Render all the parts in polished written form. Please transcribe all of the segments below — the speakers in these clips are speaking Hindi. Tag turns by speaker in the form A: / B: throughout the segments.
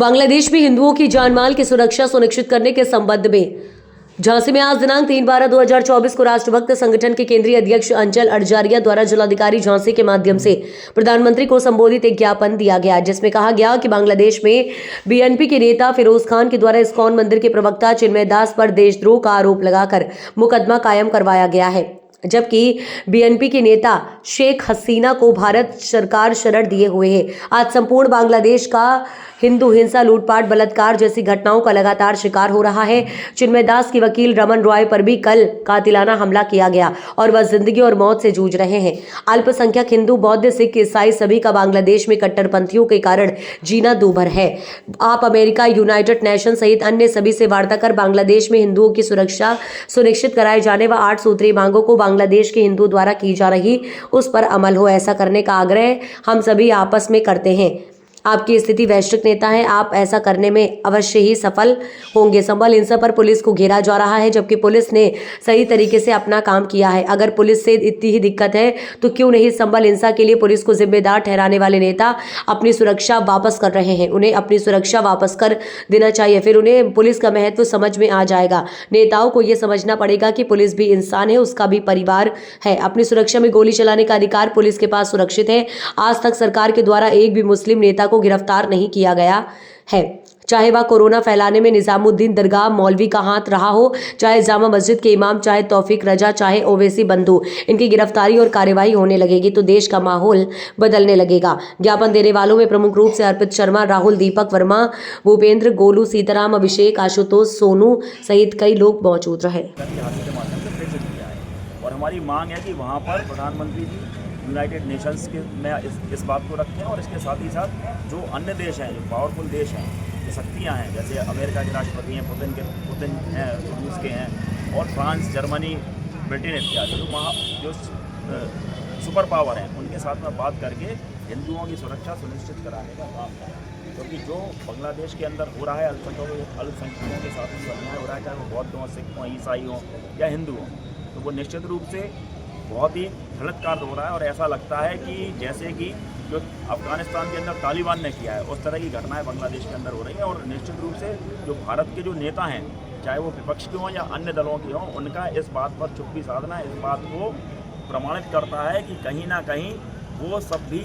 A: बांग्लादेश में हिंदुओं की जानमाल की सुरक्षा सुनिश्चित करने के संबंध में झांसी में आज दिनांक 3/12/2024 को राष्ट्रभक्त संगठन के केंद्रीय अध्यक्ष अंचल अड़जारिया द्वारा जिलाधिकारी झांसी के माध्यम से प्रधानमंत्री को संबोधित एक ज्ञापन दिया गया, जिसमें कहा गया कि बांग्लादेश में बीएनपी के नेता फिरोज खान के द्वारा इस्कॉन मंदिर के प्रवक्ता चिन्मय दास पर देशद्रोह का आरोप लगाकर मुकदमा कायम करवाया गया है, जबकि बीएनपी के नेता शेख हसीना को भारत सरकार शरण दिए हुए है। आज संपूर्ण बांग्लादेश का हिंदू हिंसा, लूटपाट, बलात्कार जैसी घटनाओं का लगातार शिकार हो रहा है। चिन्मय दास की वकील रमन रॉय पर भी कल कातिलाना हमला किया गया और वह जिंदगी और मौत से जूझ रहे हैं। अल्पसंख्यक हिंदू, बौद्ध, सिख, ईसाई सभी का बांग्लादेश में कट्टरपंथियों के कारण जीना दूभर है। आप अमेरिका, यूनाइटेड नेशन सहित अन्य सभी से वार्ता कर बांग्लादेश में हिंदुओं की सुरक्षा सुनिश्चित कराए जाने व 8 सूत्रीय मांगों को बांग्लादेश के हिंदुओं द्वारा की जा रही उस पर अमल हो, ऐसा करने का आग्रह हम सभी आपस में करते हैं। आपकी स्थिति वैश्विक नेता है, आप ऐसा करने में अवश्य ही सफल होंगे। संबल हिंसा पर पुलिस को घेरा जा रहा है, जबकि पुलिस ने सही तरीके से अपना काम किया है। अगर पुलिस से इतनी ही दिक्कत है तो क्यों नहीं संबल हिंसा के लिए पुलिस को जिम्मेदार ठहराने वाले नेता अपनी सुरक्षा वापस कर रहे हैं। उन्हें अपनी सुरक्षा वापस कर देना चाहिए, फिर उन्हें पुलिस का महत्व समझ में आ जाएगा। नेताओं को यह समझना पड़ेगा कि पुलिस भी इंसान है, उसका भी परिवार है। अपनी सुरक्षा में गोली चलाने का अधिकार पुलिस के पास सुरक्षित है। आज तक सरकार के द्वारा एक भी मुस्लिम नेता को गिरफ्तार नहीं किया गया है, चाहे वह कोरोना फैलाने में निजामुद्दीन दरगाह मौलवी का हाथ रहा हो, चाहे जामा मस्जिद के इमाम, चाहे तौफीक रजा, चाहे ओवैसी बंधु। इनकी गिरफ्तारी और कार्यवाही होने लगेगी तो देश का माहौल बदलने लगेगा। ज्ञापन देने वालों में प्रमुख रूप से अर्पित शर्मा, राहुल, दीपक वर्मा, भूपेंद्र, गोलू, सीताराम, अभिषेक, आशुतोष, सोनू सहित कई लोग मौजूद रहे।
B: और हमारी मांग है कि वहाँ पर प्रधानमंत्री जी यूनाइटेड नेशंस के में इस बात को रखें, और इसके साथ ही साथ जो अन्य देश हैं, जो पावरफुल देश हैं, जो शक्तियाँ हैं, जैसे अमेरिका के राष्ट्रपति हैं, पुतिन हैं, रूस के हैं, और फ्रांस, जर्मनी, ब्रिटेन इत्यादि जो सुपर पावर हैं, उनके साथ में बात करके हिंदुओं की सुरक्षा सुनिश्चित कराने का काम है। क्योंकि जो बांग्लादेश के अंदर हो रहा है, अल्पसंख्यकों के साथ में अन्याय हो रहा है, चाहे वो बौद्ध हों, सिख हों, ईसाई हों या हिंदू हों, तो वो निश्चित रूप से बहुत ही गलत कार्य हो रहा है। और ऐसा लगता है कि जैसे कि जो अफगानिस्तान के अंदर तालिबान ने किया है, उस तरह की घटनाएं बांग्लादेश के अंदर हो रही हैं। और निश्चित रूप से जो भारत के जो नेता हैं, चाहे वो विपक्ष के हों या अन्य दलों के हों, उनका इस बात पर चुप्पी साधना इस बात को प्रमाणित करता है कि कहीं ना कहीं वो सब भी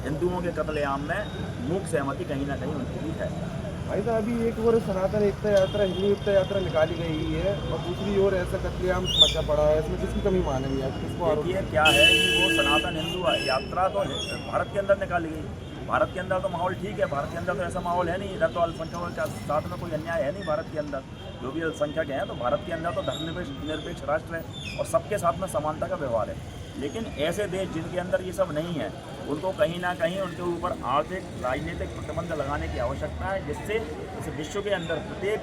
B: हिंदुओं के कत्लेआम में मूक सहमति कहीं ना कहीं उनकी भी है।
C: भाई साहब, अभी एक ओर सनातन एकता यात्रा, हिंदू एकता यात्रा निकाली गई है और दूसरी ओर ऐसा कत्लेआम मचा पड़ा है, इसमें किसकी कमी मानेंगे आप? किसको आरोप?
B: देखिए क्या है कि वो सनातन हिंदू यात्रा तो भारत के अंदर निकाली गई। भारत के अंदर तो माहौल ठीक है, भारत के अंदर तो ऐसा माहौल है नहीं, इधर तो अल्पसंख्यकों के साथ में कोई अन्याय है नहीं। भारत के अंदर जो भी अल्पसंख्यक हैं, तो भारत के अंदर तो धर्मनिरपेक्ष राष्ट्र है और सबके साथ में समानता का व्यवहार है। लेकिन ऐसे देश जिनके अंदर ये सब नहीं है, उनको कहीं ना कहीं उनके ऊपर आर्थिक, राजनीतिक प्रतिबंध लगाने की आवश्यकता है, जिससे इस विश्व के अंदर प्रत्येक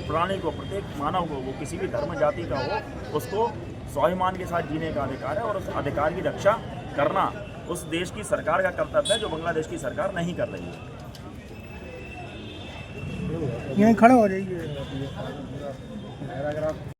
B: प्राणी को, प्रत्येक मानव को, वो किसी भी धर्म जाति का हो, उसको स्वाभिमान के साथ जीने का अधिकार है। और उस अधिकार की रक्षा करना उस देश की सरकार का कर्तव्य है, जो बांग्लादेश की सरकार नहीं कर रही है।
C: यहीं खड़े हो जाइए।